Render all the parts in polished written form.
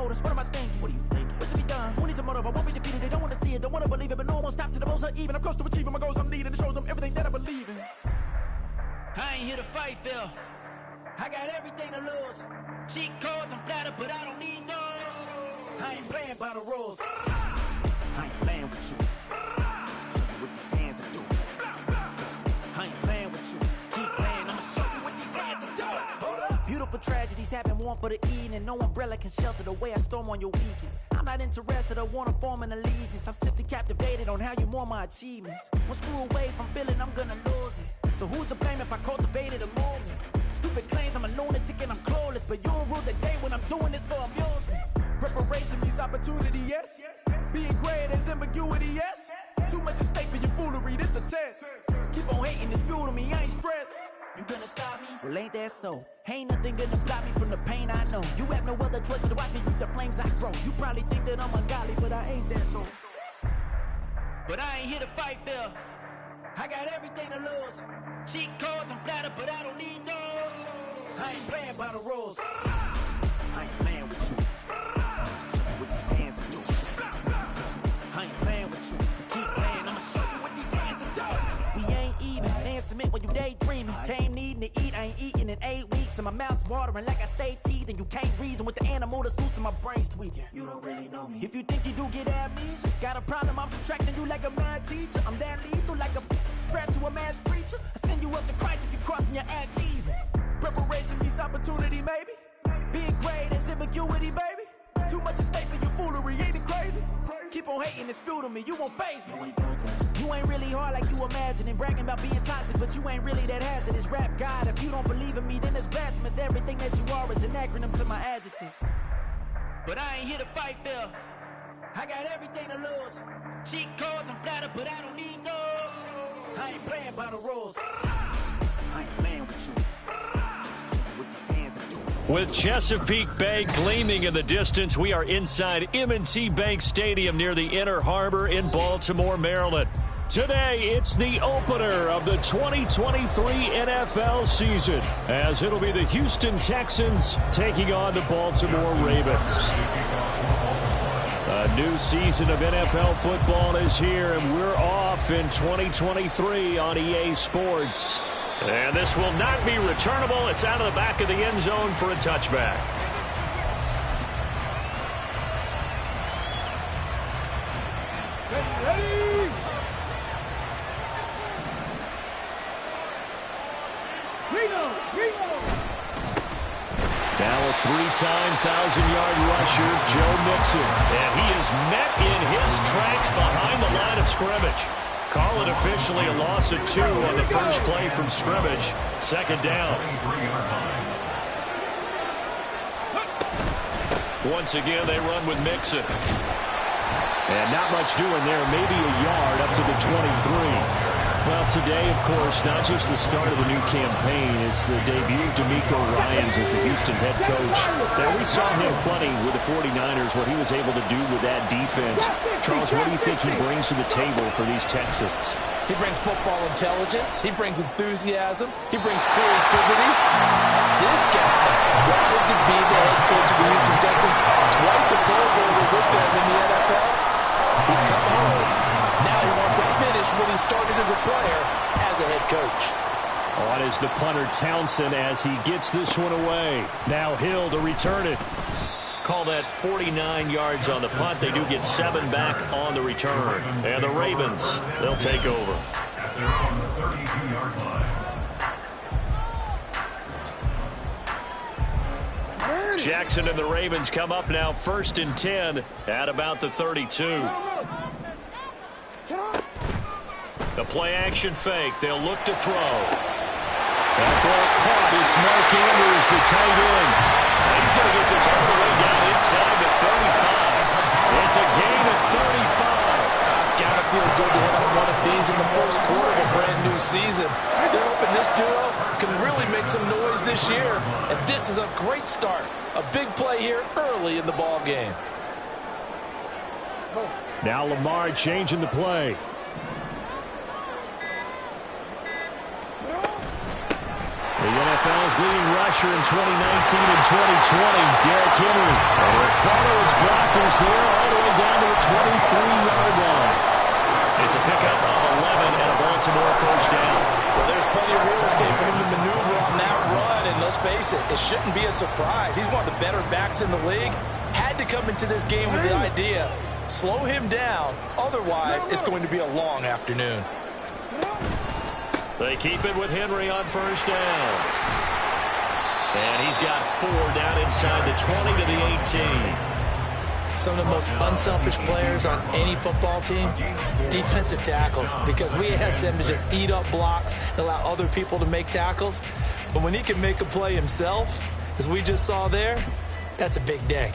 motives. What am I thinking? What are you thinking? What's to be done? Who needs a motive? I won't be defeated. They don't want to see it, don't want to believe it, but no one won't stop to the most even. I'm close to achieving my goals. I'm needing to show them everything that I believe in. I ain't here to fight, Phil. I got everything to lose. Cheat codes, I'm flattered, but I don't need those. I ain't playing by the rules. I ain't playing with you. Show you what these hands are doing. I ain't playing with you. Keep playing, I'ma show you what these hands are doing. Hold up. Beautiful tragedies happen, one for the evening. No umbrella can shelter the way I storm on your weekends. I'm not interested, I wanna form an allegiance. I'm simply captivated on how you mourn my achievements. One screw away from feeling I'm gonna lose it. So who's to blame if I cultivated a movement? Stupid claims I'm a lunatic and I'm clueless, but you'll rule the day when I'm doing this for amusement. Preparation means opportunity, yes. Being great is ambiguity, yes. Too much at stake for your foolery, this a test. Keep on hating, it's fuel to me, I ain't stressed. You gonna stop me? Well, ain't that so? Ain't nothing gonna block me from the pain I know. You have no other choice but to watch me reap the flames I grow. You probably think that I'm ungodly, but I ain't that though. But I ain't here to fight, Phil. I got everything to lose. Cheat codes, I'm flattered, but I don't need those. I ain't playing by the rules. I ain't playing with you. Show you what these hands are doing. I ain't playing with you. Keep playing, I'ma show you what these hands are doing. We ain't even. They ain't submit when you daydreaming. Came needing to eat, I ain't eating in 8 weeks. And my mouth's watering like I stay teething. You can't reason with the animal that's loose and my brain's tweaking. You don't really know me. If you think you do get amnesia, got a problem, I'm subtracting you like a mad teacher. I'm that lethal like a threat to a mass preacher. I send you up to Christ if you crossing your act evil. Preparation means opportunity, maybe. Being great is ambiguity, baby. Too much at stake for your foolery, ain't it crazy? Keep on hating, it's fuel to me, you won't faze me. You ain't really hard like you imagine and bragging about being toxic, but you ain't really that hazardous. Rap God, if you don't believe in me, then it's blasphemous. Everything that you are is an acronym to my adjectives. But I ain't here to fight, Phil. I got everything to lose. Cheat codes, I'm flattered, but I don't need those. I ain't playing by the rules. I ain't playing with you. Show you what these hands are doing. With Chesapeake Bay gleaming in the distance, we are inside M&T Bank Stadium near the Inner Harbor in Baltimore, Maryland. Today, it's the opener of the 2023 NFL season, as it'll be the Houston Texans taking on the Baltimore Ravens. A new season of NFL football is here, and we're off in 2023 on EA Sports. And this will not be returnable. It's out of the back of the end zone for a touchback. Now a three-time 1,000-yard rusher, Joe Mixon. And he is met in his tracks behind the line of scrimmage. Call it officially a loss of 2 on the first play from scrimmage. Second down. Once again, they run with Mixon. And not much doing there. Maybe a yard up to the 23. Well, today, of course, not just the start of the new campaign, it's the debut of DeMeco Ryans as the Houston head coach. Now, we saw him plenty with the 49ers, what he was able to do with that defense. Charles, what do you think he brings to the table for these Texans? He brings football intelligence. He brings enthusiasm. He brings creativity. This guy wanted to be the head coach of the Houston Texans, twice a Pro Bowler with them in the NFL. He's come home. Now he wants to finish what he started as a player, as a head coach. On is the punter Townsend as he gets this one away. Now Hill to return it. Call that 49 yards on the punt. They do get 7 back on the return. And the Ravens, they'll take over. At their own 32-yard line. Jackson and the Ravens come up now 1st and 10 at about the 32. The play-action fake. They'll look to throw. That ball caught. It's Mark Andrews, the tight end. He's going to get this all the way down inside the 35. It's a gain of 35. It's got to feel good to hit on one of these in the first quarter of a brand-new season. They're hoping this duo can really make some noise this year. And this is a great start. A big play here early in the ball game. Now Lamar changing the play. The NFL's leading rusher in 2019 and 2020, Derrick Henry. And he'll follow his blockers there all the way down to the 23-yard line. It's a pickup of 11 and a Baltimore first down. Well, there's plenty of real estate for him to maneuver on that run, and let's face it, it shouldn't be a surprise. He's one of the better backs in the league. Had to come into this game with the idea, slow him down, otherwise it's going to be a long afternoon. They keep it with Henry on first down. And he's got 4 down inside the 20 to the 18. Some of the most unselfish players on any football team, defensive tackles, because we ask them to just eat up blocks and allow other people to make tackles. But when he can make a play himself, as we just saw there, that's a big day.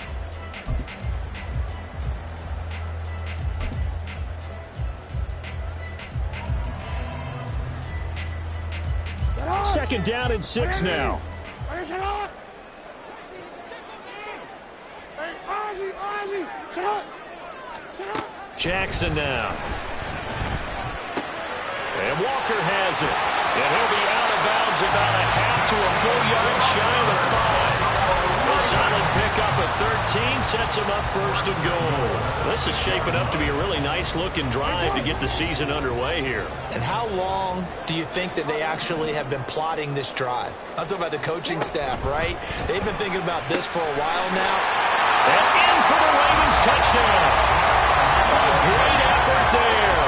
Second down and 6 now. Jackson now. And Walker has it. And he'll be out of bounds about a half to a full yard shy of the 5. A solid pickup of 13 sets him up first and goal. This is shaping up to be a really nice-looking drive to get the season underway here. And how long do you think that they actually have been plotting this drive? I'm talking about the coaching staff, right? They've been thinking about this for a while now. And in for the Ravens touchdown. A great effort there.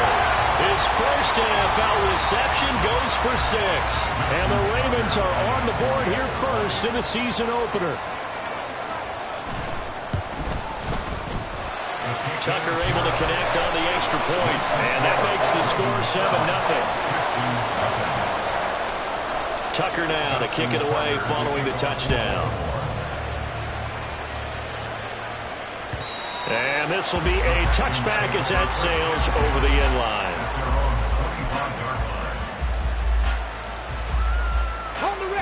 His first NFL reception goes for 6. And the Ravens are on the board here first in the season opener. Tucker able to connect on the extra point, and that makes the score 7-0. Tucker now to kick it away following the touchdown. And this will be a touchback as that sails over the end line.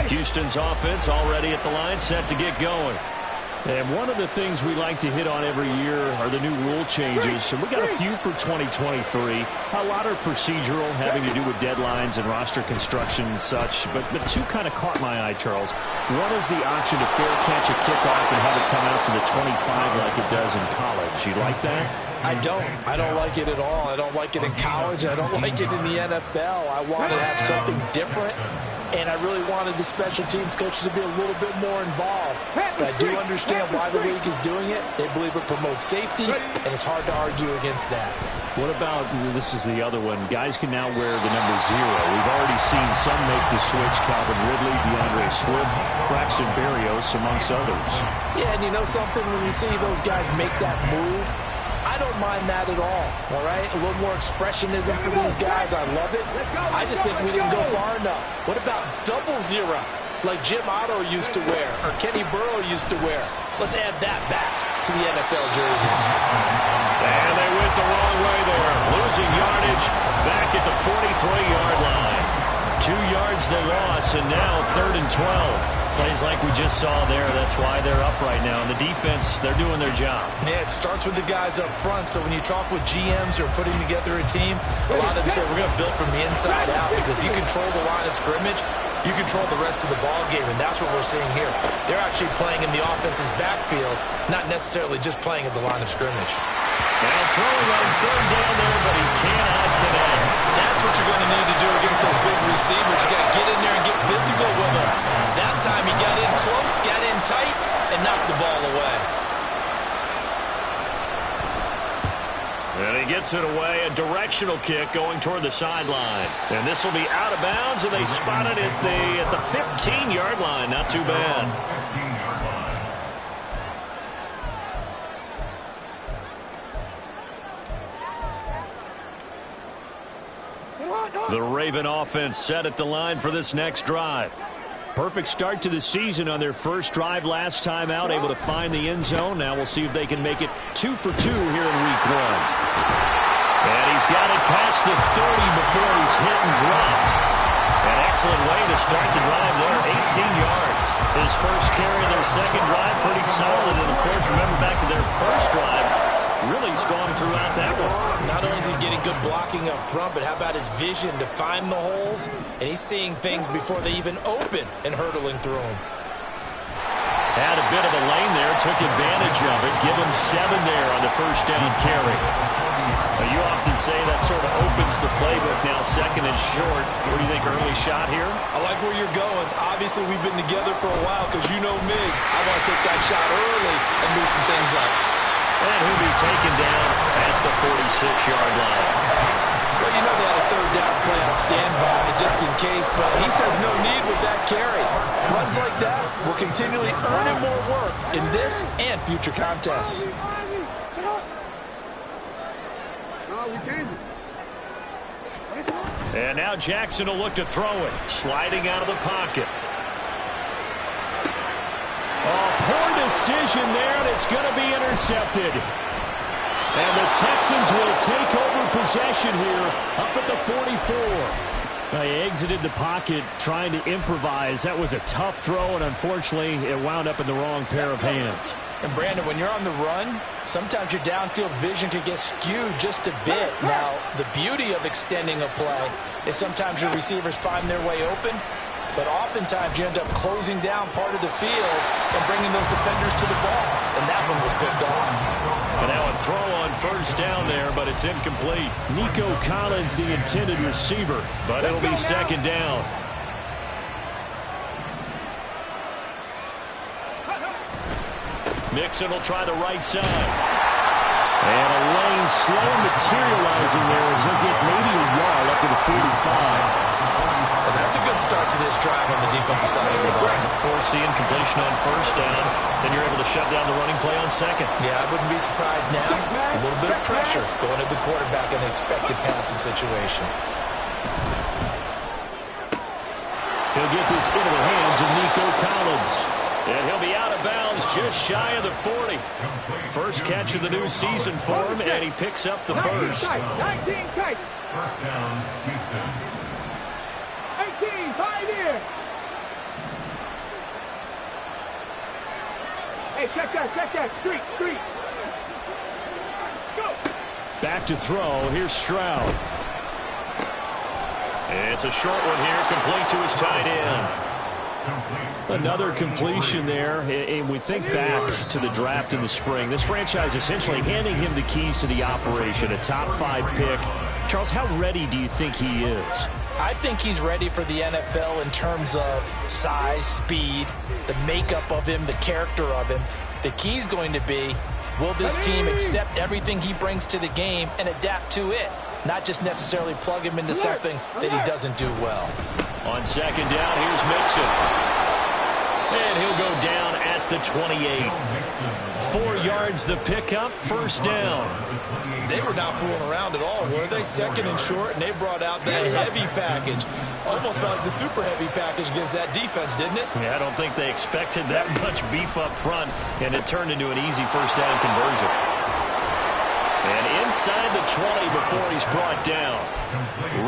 Houston's offense already at the line, set to get going. And one of the things we like to hit on every year are the new rule changes. And we got a few for 2023. A lot are procedural, having to do with deadlines and roster construction and such. But 2 kind of caught my eye, Charles. One is the option to fair catch a kickoff and have it come out to the 25 like it does in college. You like that? I don't. I don't like it at all. I don't like it in college. I don't like it in the NFL. I want to have something different. And I really wanted the special teams coaches to be a little bit more involved. But I do understand why the league is doing it. They believe it promotes safety, and it's hard to argue against that. What about, this is the other one, guys can now wear the number 0. We've already seen some make the switch, Calvin Ridley, DeAndre Swift, Braxton Berrios, amongst others. Yeah, and you know something, when you see those guys make that move, I don't mind that at all right? A little more expressionism for these guys. I love it. I just think we didn't go far enough. What about 00, like Jim Otto used to wear or Kenny Burrow used to wear? Let's add that back to the NFL jerseys. And they went the wrong way there. Losing yardage back at the 43-yard line. 2 yards they lost, and now 3rd and 12. Plays like we just saw there. That's why they're up right now. And the defense, they're doing their job. Yeah, it starts with the guys up front. So when you talk with GMs who are putting together a team, a lot of them say we're going to build from the inside out, because if you control the line of scrimmage, you control the rest of the ball game, and that's what we're seeing here. They're actually playing in the offense's backfield, not necessarily just playing at the line of scrimmage. Now throwing on 3rd down there, but he cannot connect. That's what you're going to need to do against those big receivers. You got to get in there and get physical with them. That time he got in close, got in tight, and knocked the ball away. And he gets it away, a directional kick going toward the sideline. And this will be out of bounds, and they spotted it at the 15-yard line. Not too bad. The Raven offense set at the line for this next drive. Perfect start to the season on their first drive last time out, able to find the end zone. Now we'll see if they can make it 2 for 2 here in week 1. And he's got it past the 30 before he's hit and dropped. An excellent way to start the drive there, 18 yards. His first carry of their second drive, pretty solid. And, of course, remember back to their first drive, really strong throughout that one. Not only is he getting good blocking up front, but how about his vision to find the holes? And he's seeing things before they even open and hurdling through them. Had a bit of a lane there, took advantage of it. Give him 7 there on the first down carry. Now, you often say that sort of opens the playbook now, second and short. What do you think, early shot here? I like where you're going. Obviously, we've been together for a while because you know me. I want to take that shot early and loosen things up. And he'll be taken down at the 46-yard line. Well, you know they had a third down play on standby just in case, but he says no need with that carry. Runs like that will continually earn him more work in this and future contests. And now Jackson will look to throw it. Sliding out of the pocket. Oh, poor decision there, and it's going to be intercepted. And the Texans will take over possession here up at the 44. Now, he exited the pocket trying to improvise. That was a tough throw, and unfortunately, it wound up in the wrong pair of hands. And, Brandon, when you're on the run, sometimes your downfield vision can get skewed just a bit. Now, the beauty of extending a play is sometimes your receivers find their way open, but oftentimes you end up closing down part of the field and bringing those defenders to the ball. And that one was picked off. And now a throw on first down there, but it's incomplete. Nico Collins, the intended receiver, but it'll be second down. Mixon will try the right side. And a lane slow materializing there as he'll get maybe a yard up to the 45. And that's a good start to this drive on the defensive side of the ball. Forcing completion on first down. Then you're able to shut down the running play on second. Yeah, I wouldn't be surprised now. A little bit of pressure going at the quarterback in an expected passing situation. He'll get this into the hands of Nico Collins. And he'll be out of bounds just shy of the 40. First catch of the new season for him, and he picks up the first. 19 tight. First down, Houston. 18, 5 here. Hey, check that. Street. Let's go. Back to throw. Here's Stroud. It's a short one here, complete to his tight end. Another completion there, and we think back to the draft in the spring. This franchise essentially handing him the keys to the operation, a top 5 pick. Charles, how ready do you think he is? I think he's ready for the NFL in terms of size, speed, the makeup of him, the character of him. The key's going to be, will this team accept everything he brings to the game and adapt to it? Not just necessarily plug him into something that he doesn't do well. On second down, here's Mixon. And he'll go down at the 28. 4 yards the pickup, first down. They were not fooling around at all, were they? Second and short, and they brought out that heavy package. Almost felt like the super heavy package against that defense, didn't it? Yeah, I don't think they expected that much beef up front, and it turned into an easy first down conversion. And inside the 20 before he's brought down.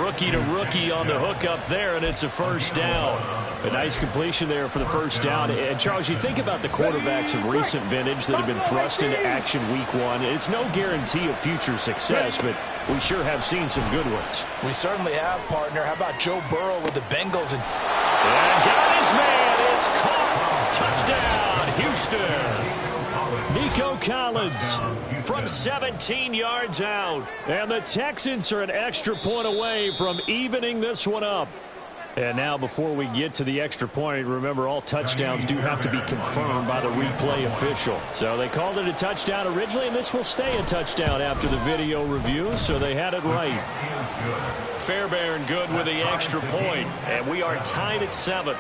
Rookie to rookie on the hook up there, and it's a first down. A nice completion there for the first down. And, Charles, you think about the quarterbacks of recent vintage that have been thrust into action week 1. It's no guarantee of future success, but we sure have seen some good ones. We certainly have, partner. How about Joe Burrow with the Bengals? And got his man. It's caught. Touchdown, Houston. Nico Collins from 17 yards out. And the Texans are an extra point away from evening this one up. And now before we get to the extra point, remember all touchdowns do have to be confirmed by the replay official. So they called it a touchdown originally, and this will stay a touchdown after the video review, so they had it right. Fairbairn good with the extra point, and we are tied at 7.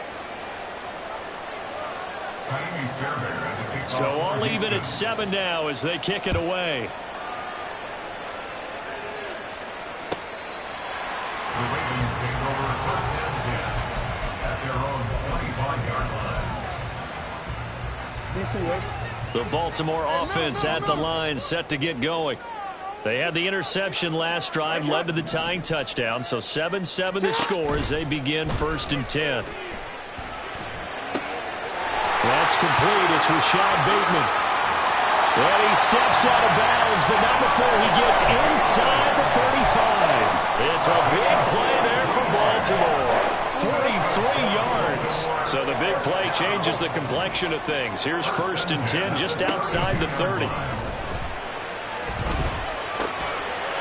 So all even at 7 now as they kick it away. The Ravens take over first and 10 at their own 25-yard line. The Baltimore offense at the line, set to get going. They had the interception last drive, led to the tying touchdown, so 7-7 the score as they begin first and 10. That's complete. It's Rashad Bateman. And he steps out of bounds, but not before he gets inside the 35. It's a big play there for Baltimore. 43 yards. So the big play changes the complexion of things. Here's 1st and 10 just outside the 30.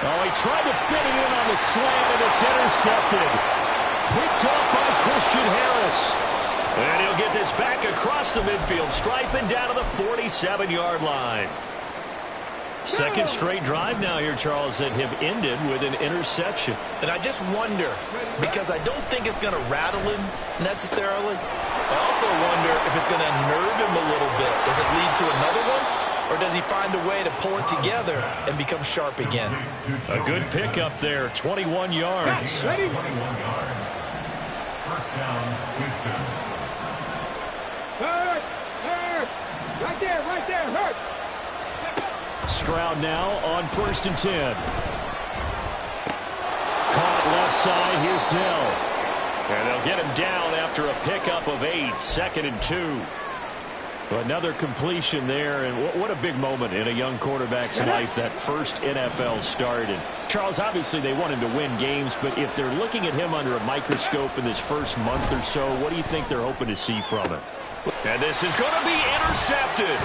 Oh, he tried to fit it in on the slant, and it's intercepted. Picked up by Christian Harris. And he'll get this back across the midfield stripe and down to the 47-yard line. Second straight drive now here, Charles, that have ended with an interception. And I just wonder, because I don't think it's going to rattle him necessarily. I also wonder if it's going to unnerve him a little bit. Does it lead to another one? Or does he find a way to pull it together and become sharp again? A good pickup there, 21 yards. Ready? 21 yards. First down, Houston. Hurt! Right there, hurt! Stroud now on 1st and 10. Caught left side, here's Dell. And they'll get him down after a pickup of 8, 2nd and 2. Another completion there, and what a big moment in a young quarterback's life, that first NFL start. And Charles, obviously they want him to win games, but if they're looking at him under a microscope in this first month or so, what do you think they're hoping to see from him? And this is going to be intercepted.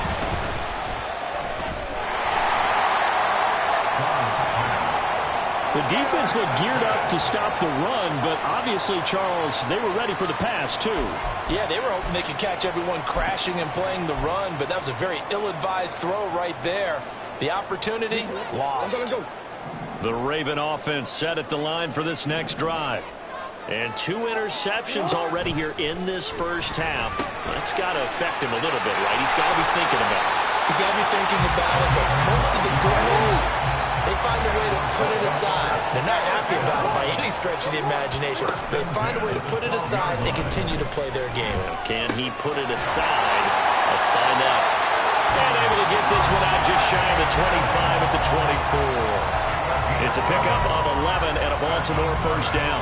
The defense looked geared up to stop the run, but obviously, Charles, they were ready for the pass, too. Yeah, they were hoping they could catch everyone crashing and playing the run, but that was a very ill-advised throw right there. The opportunity, lost. The Raven offense set at the line for this next drive. And 2 interceptions already here in this first half. That's got to affect him a little bit, right? He's got to be thinking about it. He's got to be thinking about it, but most of the good ones, they find a way to put it aside. They're not happy about it by any stretch of the imagination. They find a way to put it aside and continue to play their game. Can he put it aside? Let's find out. And able to get this one out just shy of the 25 at the 24. It's a pickup of 11 and a Baltimore first down.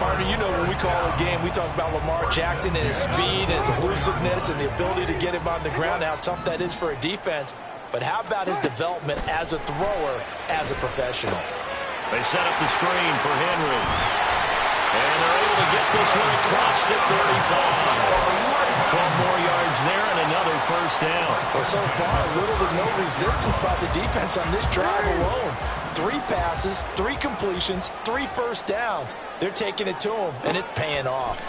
Partner, you know when we call a game, we talk about Lamar Jackson and his speed and his elusiveness and the ability to get him on the ground, how tough that is for a defense. But how about his development as a thrower, as a professional? They set up the screen for Henry. And they're able to get this one across the 35. 12 more yards there and another first down. Well, so far, little to no resistance by the defense on this drive alone. 3 passes, 3 completions, 3 first downs. They're taking it to him, and it's paying off.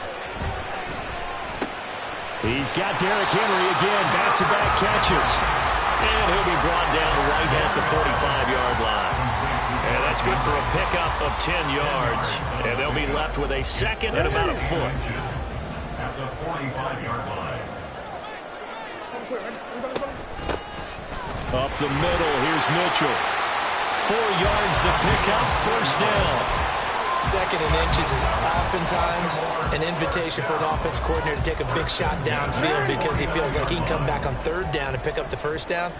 He's got Derrick Henry again, back-to-back catches. And he'll be brought down right at the 45-yard line. And that's good for a pickup of 10 yards. And they'll be left with a second and about a foot. At the 45-yard line. Up the middle, here's Mitchell. 4 yards the pickup, first down. 2nd and inches is oftentimes an invitation for an offense coordinator to take a big shot downfield because he feels like he can come back on 3rd down and pick up the first down.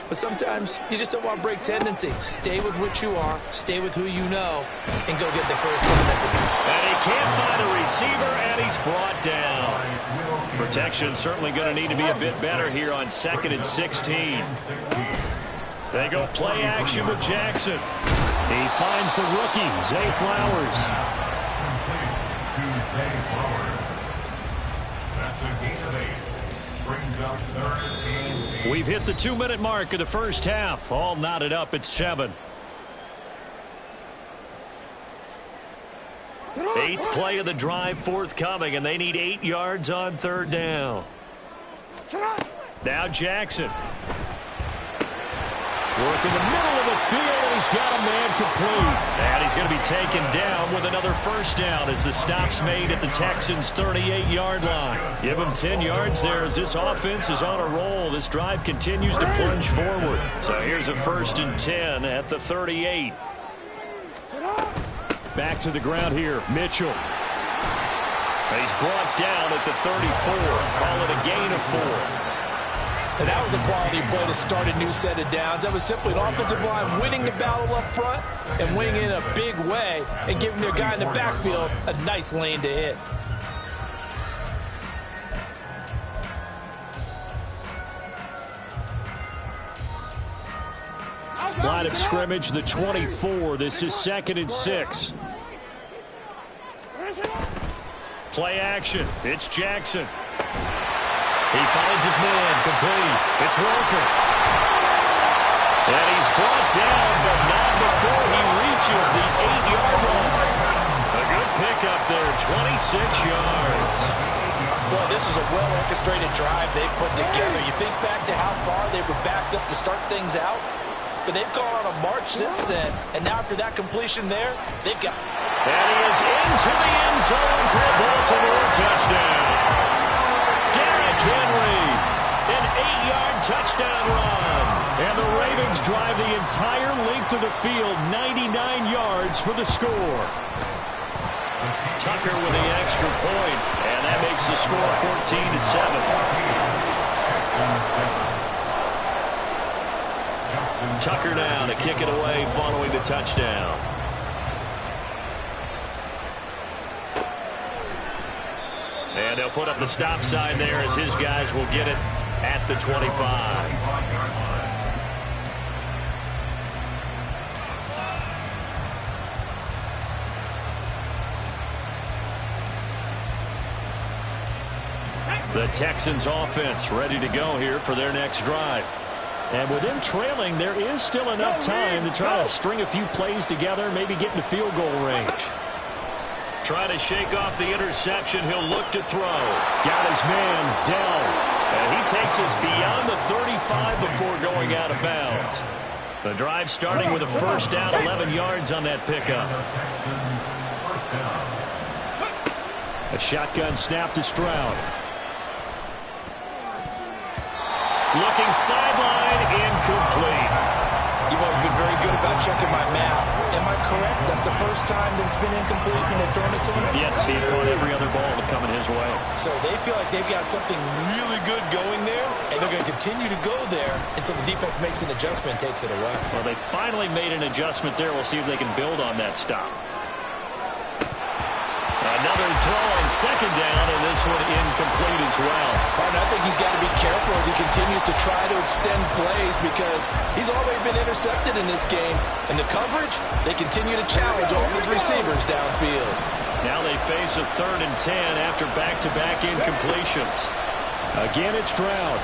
But sometimes you just don't want to break tendency. Stay with what you are, stay with who you know, and go get the first down. And he can't find a receiver, and he's brought down. Protection certainly going to need to be a bit better here on 2nd and 16. They go play action with Jackson. He finds the rookie, Zay Flowers. That's a gain of 8. Brings up 3rd and 8. We've hit the 2-minute mark of the first half. All knotted up at 7. 8th play of the drive forthcoming, and they need 8 yards on 3rd down. Now Jackson. Work in the middle of the field, and he's got a man complete. And he's going to be taken down with another first down as the stop's made at the Texans' 38-yard line. Give him 10 yards there as this offense is on a roll. This drive continues to plunge forward. So here's a 1st and 10 at the 38. Back to the ground here, Mitchell. He's brought down at the 34. Call it a gain of 4. And that was a quality play to start a new set of downs. That was simply an offensive line winning the battle up front and winning in a big way and giving their guy in the backfield a nice lane to hit. Line of scrimmage, the 24. This is 2nd and 6. Play action. It's Jackson. He finds his man, complete. It's Walker. And he's brought down, but not before he reaches the 8-yard line. A good pickup there, 26 yards. Boy, this is a well-orchestrated drive they've put together. You think back to how far they were backed up to start things out, but they've gone on a march since then. And now after that completion there, they've got... And he is into the end zone for a Baltimore touchdown. Derrick Henry, an 8-yard touchdown run. And the Ravens drive the entire length of the field, 99 yards for the score. Tucker with the extra point, and that makes the score 14-7. Tucker now to kick it away following the touchdown. And they'll put up the stop sign there as his guys will get it at the 25. The Texans offense ready to go here for their next drive. And with them trailing, there is still enough time to try to string a few plays together, maybe get into field goal range. Trying to shake off the interception, he'll look to throw. Got his man, Dell. And he takes us beyond the 35 before going out of bounds. The drive starting with a first down, 11 yards on that pickup. A shotgun snap to Stroud. Looking sideline, incomplete. You've always been very good about checking my math. Am I correct? That's the first time that it's been incomplete when they've thrown it to him? Yes, he caught every other ball coming his way. So they feel like they've got something really good going there, and they're going to continue to go there until the defense makes an adjustment and takes it away. Well, they finally made an adjustment there. We'll see if they can build on that stop. Another throw on second down, and this one incomplete as well. Martin, I think he's got to be careful as he continues to try to extend plays because he's already been intercepted in this game. And the coverage, they continue to challenge all his receivers downfield. Now they face a 3rd and 10 after back-to-back incompletions. Again, it's Stroud.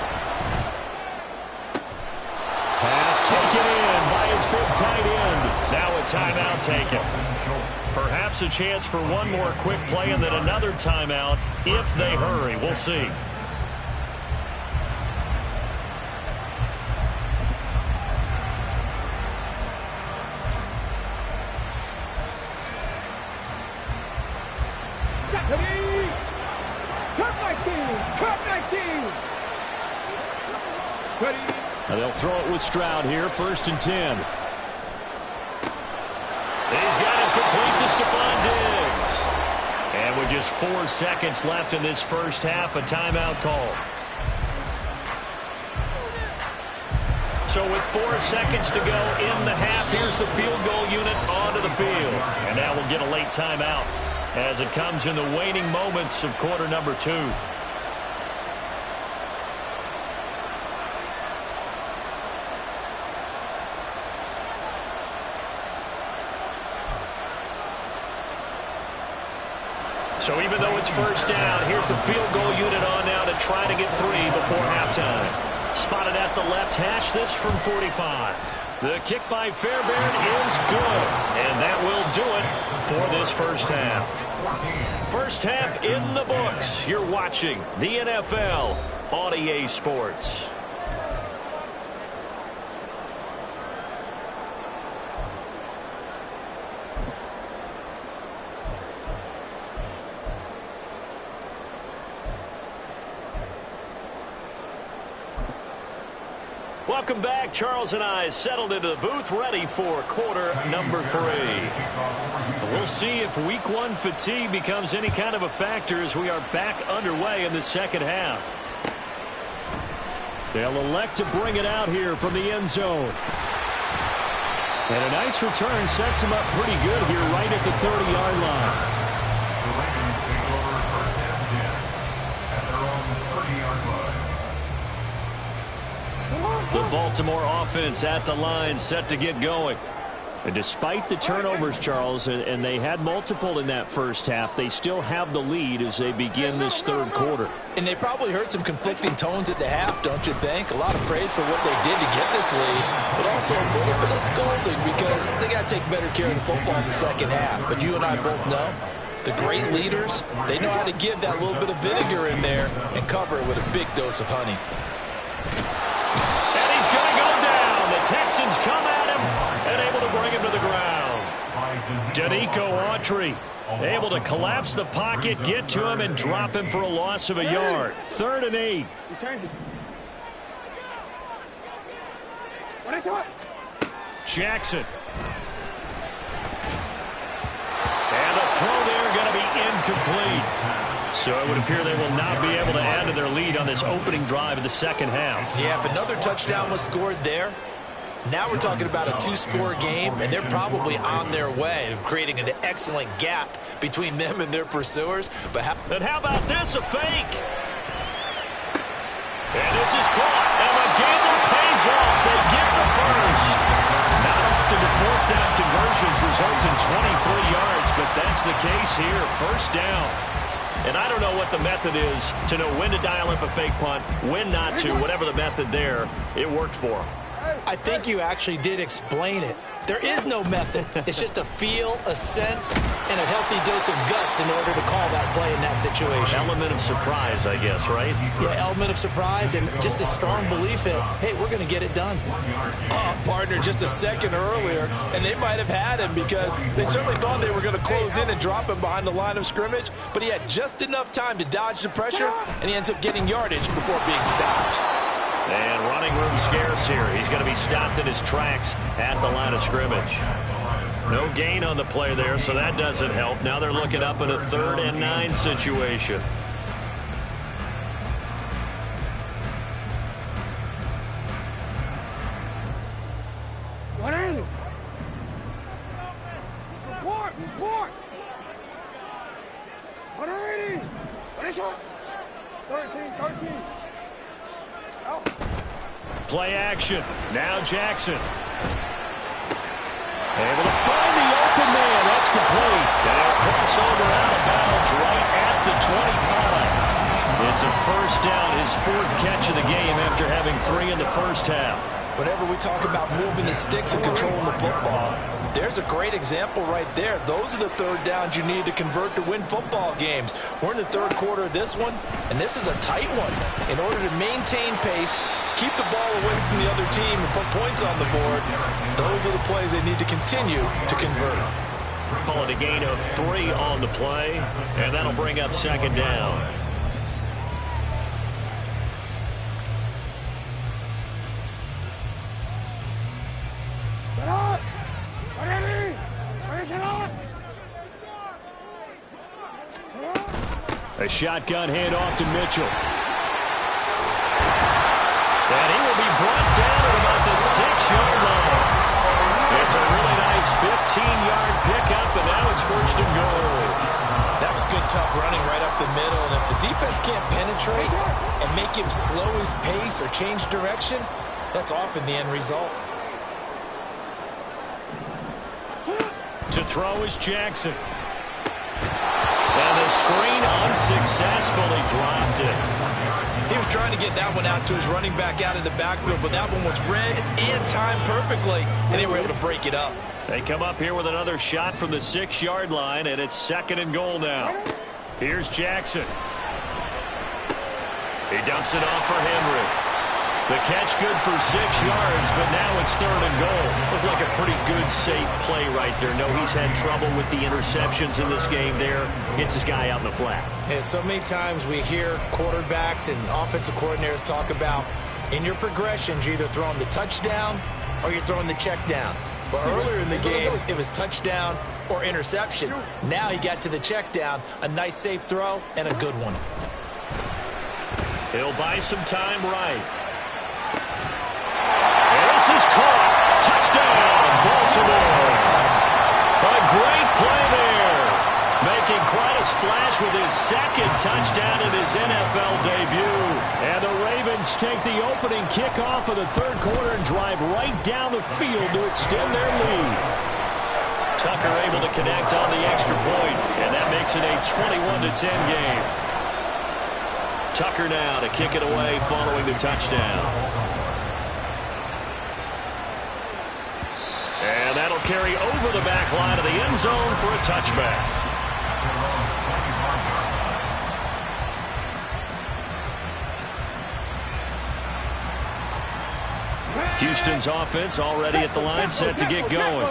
Pass taken in by his big tight end. Now a timeout taken. Perhaps a chance for one more quick play and then another timeout if they hurry. We'll see. Now they'll throw it with Stroud here, 1st and 10. He's got it complete to Stephon Diggs. And with just 4 seconds left in this first half, a timeout call. So with 4 seconds to go in the half, here's the field goal unit onto the field. And now we'll get a late timeout as it comes in the waning moments of quarter number 2. So even though it's first down, here's the field goal unit on now to try to get 3 before halftime. Spotted at the left hash, this from 45. The kick by Fairbairn is good, and that will do it for this first half. First half in the books. You're watching the NFL on EA Sports. Welcome back. Charles and I settled into the booth ready for quarter number 3. We'll see if week 1 fatigue becomes any kind of a factor as we are back underway in the second half. They'll elect to bring it out here from the end zone. And a nice return sets him up pretty good here right at the 30-yard line. The Ravens take over 1st and 10 at their own 30-yard line. The Baltimore offense at the line, set to get going. And despite the turnovers, Charles, and they had multiple in that first half, they still have the lead as they begin this third quarter. And they probably heard some conflicting tones at the half, don't you think? A lot of praise for what they did to get this lead, but also a little bit of scolding because they got to take better care of the football in the second half. But you and I both know the great leaders, they know how to give that little bit of vinegar in there and cover it with a big dose of honey. And he's going to go down. The Texans come at him and able to bring him to the ground. Danico Autry able to collapse the pocket, get to him, and drop him for a loss of a yard. 3rd and 8. Jackson. And the throw there going to be incomplete. So it would appear they will not be able to add to their lead on this opening drive of the second half. Yeah, if another touchdown was scored there, now we're talking about a 2-score game, and they're probably on their way of creating an excellent gap between them and their pursuers. But how about this, a fake? And this is caught, and the gamble pays off. They get the first. Not often do 4th down conversions result in 23 yards, but that's the case here. First down. And I don't know what the method is to know when to dial up a fake punt, when not to. Whatever the method there, it worked for them. I think you actually did explain it. There is no method. It's just a feel, a sense, and a healthy dose of guts in order to call that play in that situation. Element of surprise, I guess, right? Yeah, element of surprise and just a strong belief in, hey, we're going to get it done. Partner, just a second earlier, and they might have had him because they certainly thought they were going to close in and drop him behind the line of scrimmage, but he had just enough time to dodge the pressure, and he ends up getting yardage before being stopped. And running room scarce here. He's going to be stopped in his tracks at the line of scrimmage. No gain on the play there, so that doesn't help. Now they're looking up in a 3rd and 9 situation. What are you? Report! What are you? What is it? 13. Play action. Now Jackson. Able to find the open man. That's complete. And a crossover out of bounds right at the 25. It's a first down, his 4th catch of the game after having 3 in the first half. Whenever we talk about moving the sticks and controlling the football, there's a great example right there. Those are the 3rd downs you need to convert to win football games. We're in the 3rd quarter of this one, and this is a tight one. In order to maintain pace, keep the ball away from the other team and put points on the board, those are the plays they need to continue to convert. Call it a gain of 3 on the play, and that'll bring up 2nd down. A shotgun handoff to Mitchell. And he will be brought down at about the 6-yard line. It's a really nice 15-yard pickup, and now it's 1st and goal. That was good, tough running right up the middle. And if the defense can't penetrate and make him slow his pace or change direction, that's often the end result. To throw is Jackson. And the screen unsuccessfully dropped it. He was trying to get that one out to his running back out of the backfield, but that one was read and timed perfectly, and they were able to break it up. They come up here with another shot from the 6-yard line, and it's 2nd and goal now. Here's Jackson. He dumps it off for Henry. The catch good for 6 yards, but now it's 3rd and goal. Looked like a pretty good, safe play right there. No, he's had trouble with the interceptions in this game there. Gets his guy out in the flat. And so many times we hear quarterbacks and offensive coordinators talk about in your progressions, you're either throwing the touchdown or you're throwing the check down. But earlier in the game, it was touchdown or interception. Now he got to the check down, a nice safe throw, and a good one. He'll buy some time right. This is caught. Touchdown, Baltimore. A great play there. Making quite a splash with his second touchdown in his NFL debut. And the Ravens take the opening kickoff of the third quarter and drive right down the field to extend their lead. Tucker able to connect on the extra point, and that makes it a 21-10 game. Tucker now to kick it away following the touchdown. And that'll carry over the back line of the end zone for a touchback. Houston's offense already at the line, set to get going.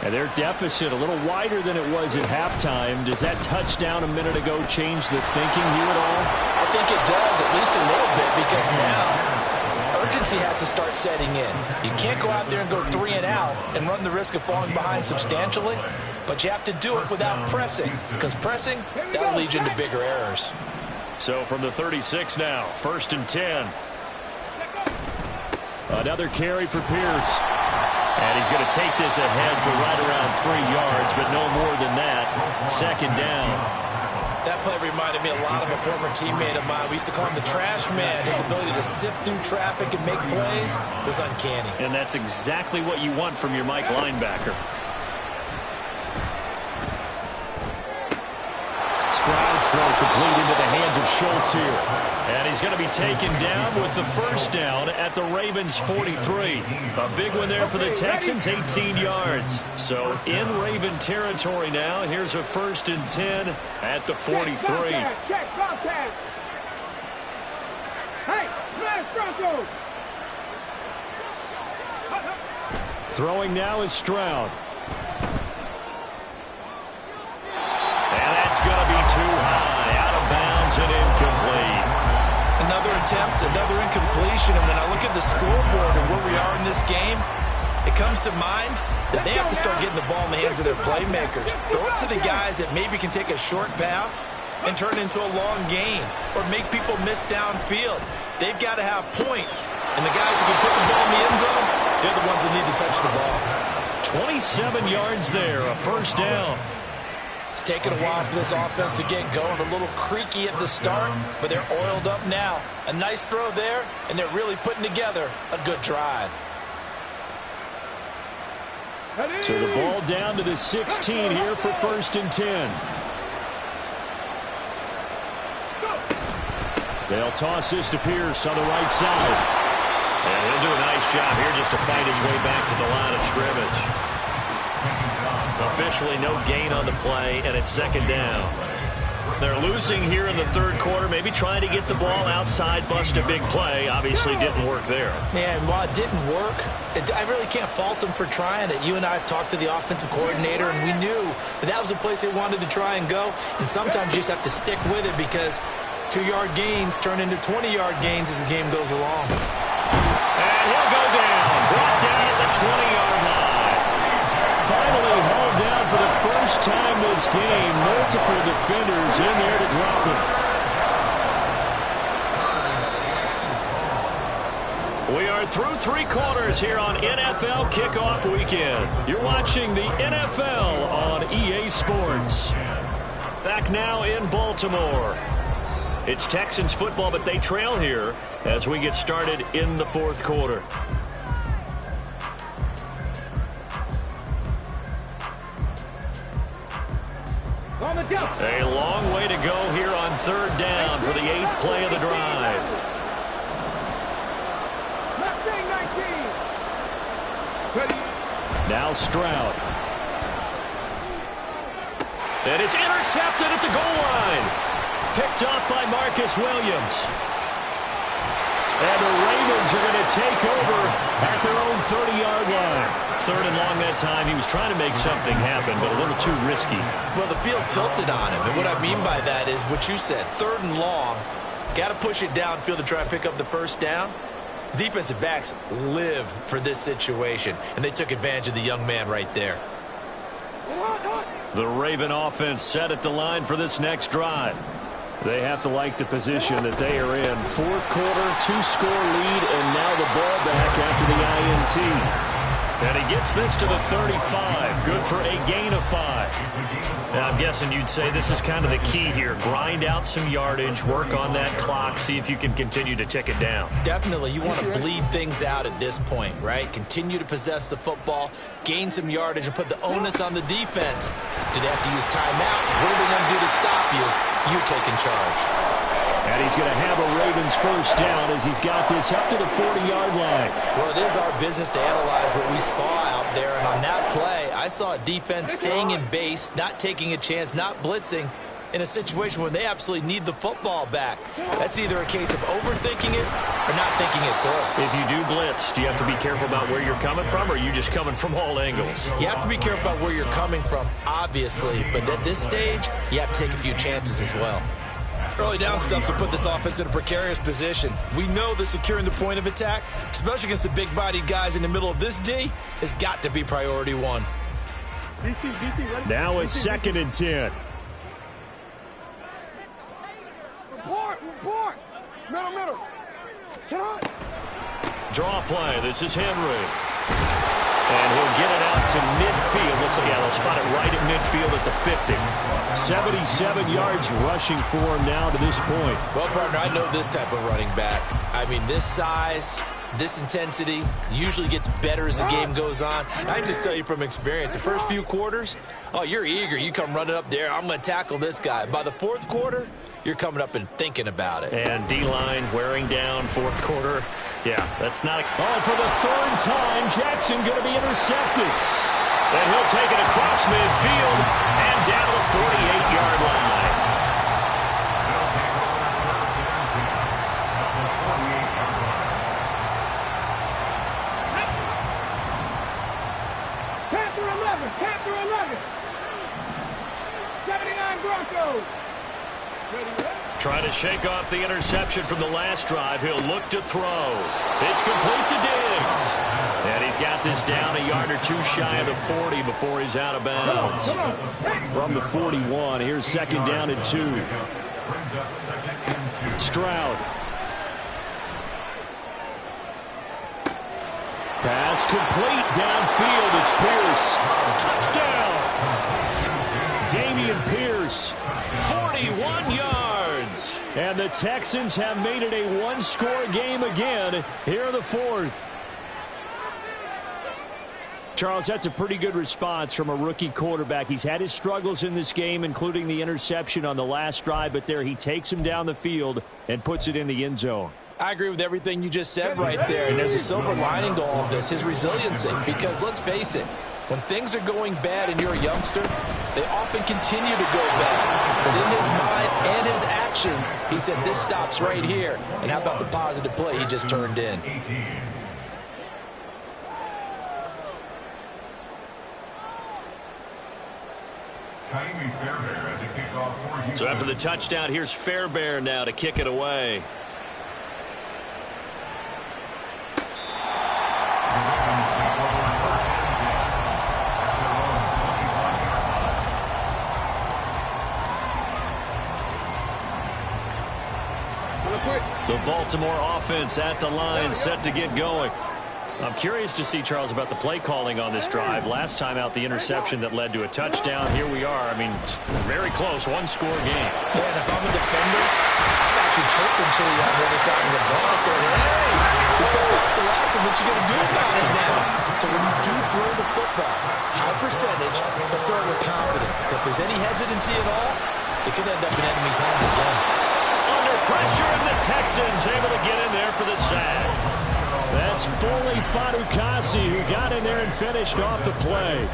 And their deficit a little wider than it was at halftime. Does that touchdown a minute ago change the thinking here at all? I think it does, at least a little bit, because now urgency has to start setting in. You can't go out there and go 3 and out and run the risk of falling behind substantially, but you have to do it without pressing, because pressing, that'll lead you into bigger errors. So from the 36 now, 1st and 10. Another carry for Pierce. And he's going to take this ahead for right around 3 yards, but no more than that. 2nd down. That play reminded me a lot of a former teammate of mine. We used to call him the trash man. His ability to sift through traffic and make plays was uncanny. And that's exactly what you want from your Mike linebacker. Stroud's throw complete into the hands of Schultz here. And he's going to be taken down with the 1st down at the Ravens' 43. A big one there for the Texans, 18 yards. So in Raven territory now, here's a 1st and 10 at the 43. Check contact. Hey, smash Bronco. Throwing now is Stroud. And that's going to be too high, out of bounds and incomplete. Another attempt, another incompletion, and when I look at the scoreboard and where we are in this game, it comes to mind that they have to start getting the ball in the hands of their playmakers. Throw it to the guys that maybe can take a short pass and turn it into a long gain or make people miss downfield. They've got to have points, and the guys who can put the ball in the end zone, they're the ones that need to touch the ball. 27 yards there, a 1st down. It's taken a while for this offense to get going. A little creaky at the start, but they're oiled up now. A nice throw there, and they're really putting together a good drive. So the ball down to the 16 here for 1st and 10. They'll toss this to Pierce on the right side. And he'll do a nice job here just to fight his way back to the line of scrimmage. Officially no gain on the play, and it's 2nd down. They're losing here in the 3rd quarter, maybe trying to get the ball outside, bust a big play. Obviously didn't work there. Yeah, and while it didn't work, I really can't fault them for trying it. You and I have talked to the offensive coordinator, and we knew that was the place they wanted to try and go. And sometimes you just have to stick with it because 2-yard gains turn into 20-yard gains as the game goes along. And he'll go down, brought down at the 20-yard line. Finally hauled down for the first time this game. Multiple defenders in there to drop him. We are through 3 quarters here on NFL Kickoff Weekend. You're watching the NFL on EA Sports. Back now in Baltimore. It's Texans football, but they trail here as we get started in the 4th quarter. A long way to go here on 3rd down for the 8th play of the drive. Now Stroud. And it's intercepted at the goal line. Picked up by Marcus Williams. And the Ravens are going to take over at their own 30-yard line. 3rd and long that time. He was trying to make something happen, but a little too risky. Well, the field tilted on him, and what I mean by that is what you said. 3rd and long, got to push it downfield to try and pick up the 1st down. Defensive backs live for this situation, and they took advantage of the young man right there. The Raven offense set at the line for this next drive. They have to like the position that they are in. 4th quarter, 2-score lead, and now the ball back after the INT. And he gets this to the 35. Good for a gain of 5. Now, I'm guessing you'd say this is kind of the key here. Grind out some yardage, work on that clock, see if you can continue to tick it down. Definitely. You want to bleed things out at this point, right? Continue to possess the football, gain some yardage, and put the onus on the defense. Do they have to use timeouts? What are they going to do to stop you? You're taking charge. And he's going to have a Ravens first down as he's got this up to the 40-yard line. Well, it is our business to analyze what we saw out there. And on that play, I saw a defense staying in base, not taking a chance, not blitzing in a situation where they absolutely need the football back. That's either a case of overthinking it or not thinking it through. If you do blitz, do you have to be careful about where you're coming from, or are you just coming from all angles? You have to be careful about where you're coming from, obviously. But at this stage, you have to take a few chances as well. Early down stuff to put this offense in a precarious position. We know that securing the point of attack, especially against the big-bodied guys in the middle of this D, has got to be priority one. DC, ready? Now it's 2nd and 10. Report. Middle. Sit on. Draw play. This is Henry. And he'll get it out to midfield. They'll spot it right at midfield at the 50. 77 yards rushing for him now to this point. Well, partner, I know this type of running back. I mean, this size, this intensity usually gets better as the game goes on. I can just tell you from experience, the first few quarters, oh, you're eager. You come running up there, I'm going to tackle this guy. By the fourth quarter, you're coming up and thinking about it. And D-line wearing down fourth quarter. Yeah, that's not a... Oh, for the 3rd time, Jackson going to be intercepted. And he'll take it across midfield and down to the 48-yard line. Panther 11. 79 Broncos. Trying to shake off the interception from the last drive. He'll look to throw. It's complete to Diggs. And he's got this down a yard or two shy of the 40 before he's out of bounds. From the 41, here's 2nd down and 2. Stroud. Pass complete downfield. It's Pierce. Touchdown. Dameon Pierce. 41 yards. And the Texans have made it a one-score game again here in the 4th. Charles, that's a pretty good response from a rookie quarterback. He's had his struggles in this game, including the interception on the last drive, but there he takes him down the field and puts it in the end zone. I agree with everything you just said right there, and there's a silver lining to all of this, his resiliency, because let's face it, when things are going bad and you're a youngster, they often continue to go bad. But in his mind and his actions, he said, this stops right here. And how about the positive play he just turned in? So after the touchdown, here's Fairbairn now to kick it away. The Baltimore offense at the line, set to get going. I'm curious to see, Charles, about the play calling on this drive. Last time out, the interception that led to a touchdown. Here we are. I mean, very close, one-score game. Yeah, and if I'm a defender, I'm actually chirping Chili on the other side of the ball, saying, hey, we picked up the last one. What you going to do about it now? So when you do throw the football, high percentage, but throw it with confidence. Because if there's any hesitancy at all, it could end up in enemy's hands again. Under pressure, and the Texans able to get in there for the sack. That's Foley Fadukasi who got in there and finished off the play.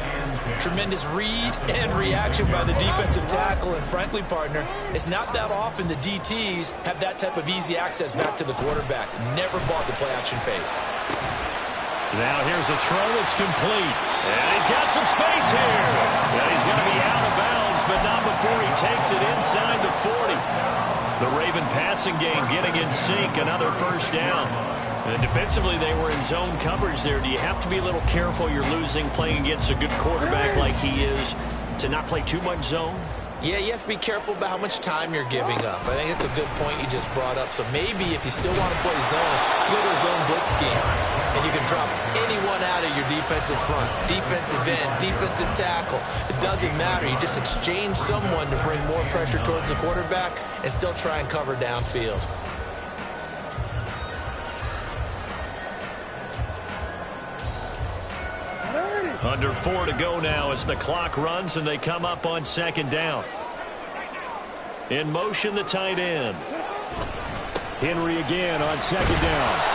Tremendous read and reaction by the defensive tackle. And frankly, partner, it's not that often the DTs have that type of easy access back to the quarterback. Never bought the play-action fake. Now here's a throw that's complete. And he's got some space here. And he's going to be out of bounds, but not before he takes it inside the 40. The Raven passing game getting in sync. Another first down. And defensively, they were in zone coverage there. Do you have to be a little careful? You're losing playing against a good quarterback like he is to not play too much zone? Yeah, you have to be careful about how much time you're giving up. I think it's a good point you just brought up. So maybe if you still want to play zone, you go to a zone blitz scheme. and you can drop anyone out of your defensive front, defensive end, defensive tackle. It doesn't matter. You just exchange someone to bring more pressure towards the quarterback and still try and cover downfield. Under 4 to go now as the clock runs and they come up on second down. In motion, the tight end. Henry again on second down.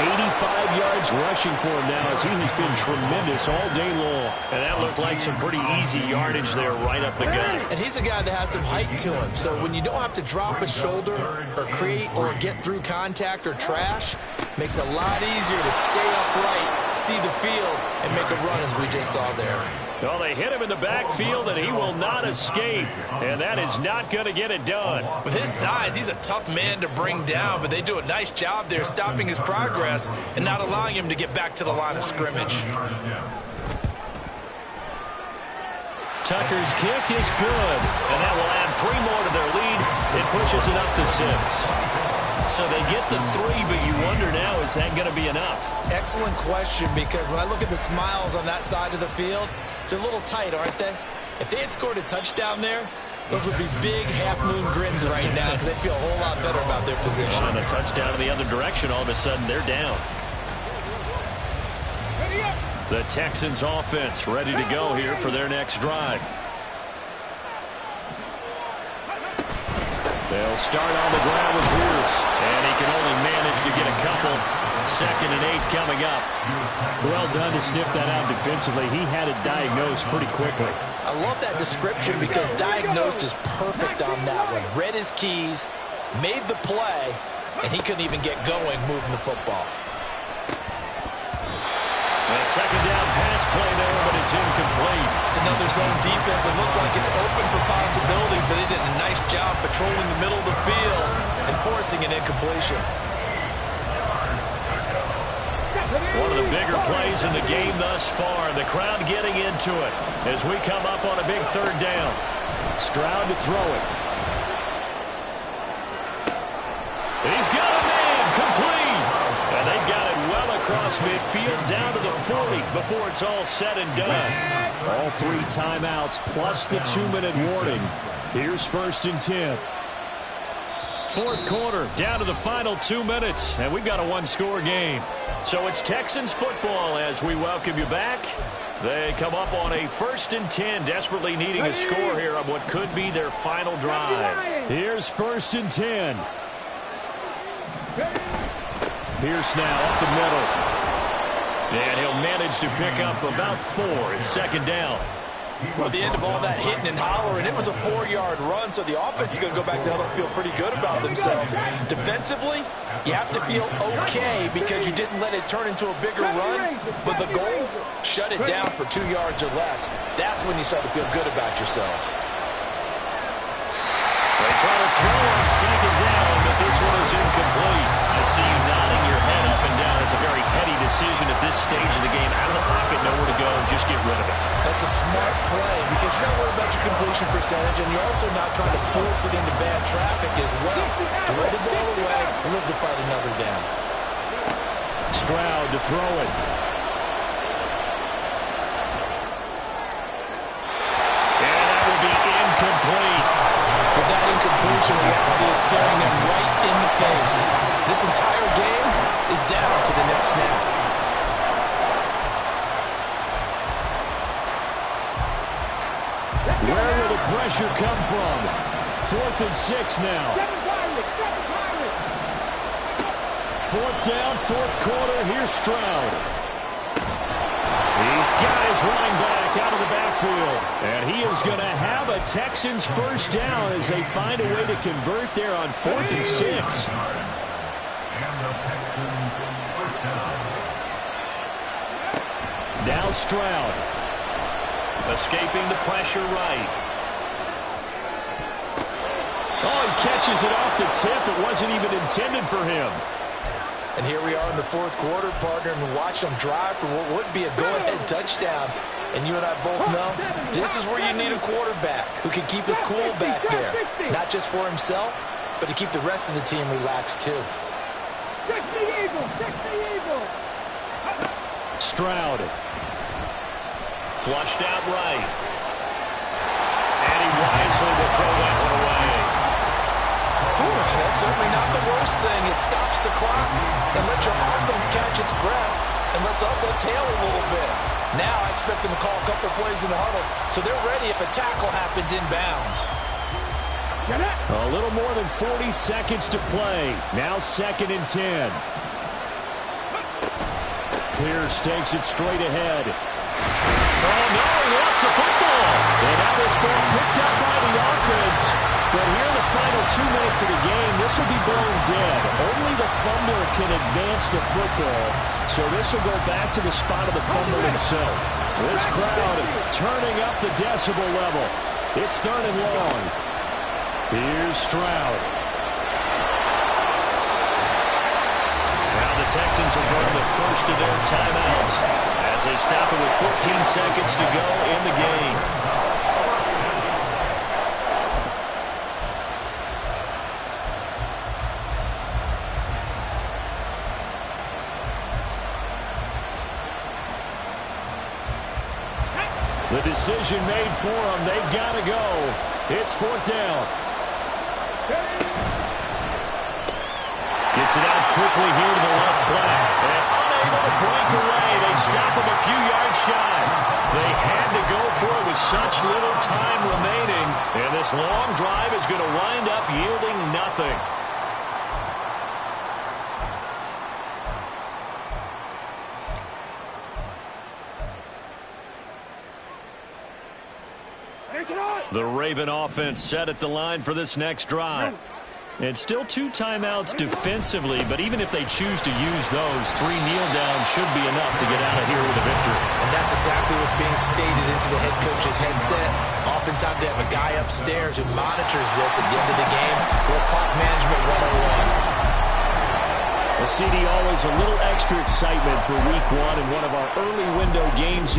85 yards rushing for him now as he has been tremendous all day long. And that looked like some pretty easy yardage there right up the gut. And he's a guy that has some height to him. So when you don't have to drop a shoulder or create or get through contact or trash, makes it a lot easier to stay upright, see the field, and make a run as we just saw there. Well, they hit him in the backfield, and he will not escape. And that is not going to get it done. With his size, he's a tough man to bring down, but they do a nice job there stopping his progress and not allowing him to get back to the line of scrimmage. Tucker's kick is good, and that will add 3 more to their lead. It pushes it up to 6. So they get the 3, but you wonder now, is that going to be enough? Excellent question, because when I look at the smiles on that side of the field, they're a little tight, aren't they? If they had scored a touchdown there, those would be big half-moon grins right now because they'd feel a whole lot better about their position. On a touchdown in the other direction, all of a sudden they're down. The Texans offense ready to go here for their next drive. They'll start on the ground with Pierce, and he can only manage to get a couple. 2nd and 8 coming up. Well done to sniff that out defensively. He had it diagnosed pretty quickly. I love that description because diagnosed is perfect on that one. Read his keys, made the play, and he couldn't even get going moving the football. A second down pass play there, but it's incomplete. It's another zone defense. It looks like it's open for possibilities, but they did a nice job patrolling the middle of the field and forcing an incompletion. One of the bigger plays in the game thus far. The crowd getting into it as we come up on a big 3rd down. Stroud to throw it. He's got a man complete. And they've got it well across midfield down to the 40 before it's all said and done. All 3 timeouts plus the 2-minute warning. Here's 1st and 10. 4th quarter, down to the final 2 minutes, and we've got a 1-score game. So it's Texans football as we welcome you back. They come up on a 1st and 10, desperately needing a score here on what could be their final drive. Here's 1st and 10. Pierce now up the middle. And he'll manage to pick up about 4. It's 2nd down. Well, the end of all that hitting and hollering, it was a 4-yard run, so the offense is going to go back down and feel pretty good about themselves. Defensively, you have to feel okay because you didn't let it turn into a bigger run, but the goal, shut it down for 2 yards or less. That's when you start to feel good about yourselves. They try to throw on 2nd down, but this one is incomplete. I see you nodding your head up and down. It's a very petty decision at this stage of the game. Out of the pocket, nowhere to go, just get rid of it. That's a smart play because you're not worried about your completion percentage, and you're also not trying to force it into bad traffic as well. Throw the ball away, live to fight another down. Stroud to throw it. And that will be incomplete. With that incompletion, reality is staring them right in the face. This entire game is down to the next snap. Where will the pressure come from? 4th and 6 now. 4th down, 4th quarter. Here's Stroud. He's got his running back out of the backfield. And he is going to have a Texans 1st down as they find a way to convert there on 4th and 6. Now Stroud. Escaping the pressure right. Oh, he catches it off the tip. It wasn't even intended for him. And here we are in the 4th quarter, partner, and watch them drive for what would be a go-ahead touchdown. And you and I both know this is where you need a quarterback who can keep his cool back there. Not just for himself, but to keep the rest of the team relaxed too. Stroud. Flushed out right. And he wisely will throw that one away. That's certainly not the worst thing. It stops the clock and lets your offense catch its breath and lets us exhale a little bit. Now I expect them to call a couple plays in the huddle so they're ready if a tackle happens inbounds. A little more than 40 seconds to play. Now 2nd and 10. Pierce takes it straight ahead. Oh, no, he lost the football. And now this ball picked up by the offense. But here in the final 2 minutes of the game, this will be blown dead. Only the fumbler can advance the football. So this will go back to the spot of the fumble itself. This crowd turning up the decibel level. It's 3rd and long. Here's Stroud. Now the Texans will burn the first of their timeouts as they stop it with 14 seconds to go in the game. The decision made for them. They've got to go. It's 4th down. Gets it out quickly here to the left flat. And unable to break away. They stop him a few yards shy. They had to go for it with such little time remaining. And this long drive is going to wind up yielding nothing. The Raven offense set at the line for this next drive. It's still 2 timeouts defensively, but even if they choose to use those, 3 kneel downs should be enough to get out of here with a victory. And that's exactly what's being stated into the head coach's headset. Oftentimes they have a guy upstairs who monitors this at the end of the game. Little clock management 101. Well, CD, always a little extra excitement for week 1 in one of our early window games.